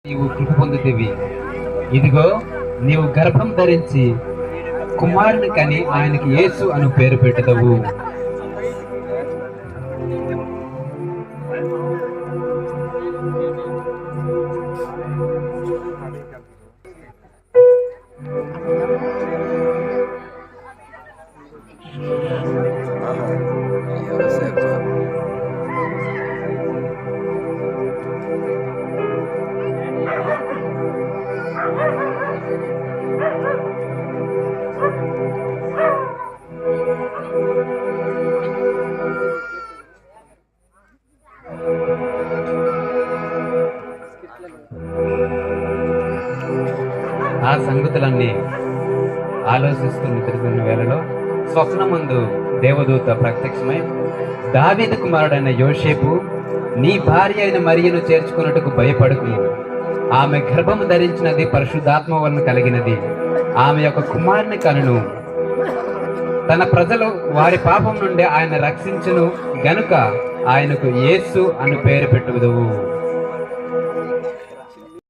నీవు కృప పొందుతీవి. ఇదిగో నీవు గర్భం ధరించి కుమారుని కని ఆయనకి యేసు అను పేరు పెట్టుదవు. ఆ సంగతులన్నీ ఆలోచిస్తున్న తిరుగుతున్న వేళలో స్వప్నమందు దేవదూత ప్రత్యక్షమై, దావీదు కుమారుడైన యోసేపు, నీ భార్య అయిన మరియను చేర్చుకున్నట్టుకు భయపడకుము. ఆమె గర్భము ధరించినది పరిశుద్ధాత్మ వలన కలిగినది. ఆమె యొక్క కుమారుని కనును. తన ప్రజలు వారి పాపం నుండి ఆయన రక్షించును గనుక ఆయనకు యేసు అను పేరు పెట్టుదువు.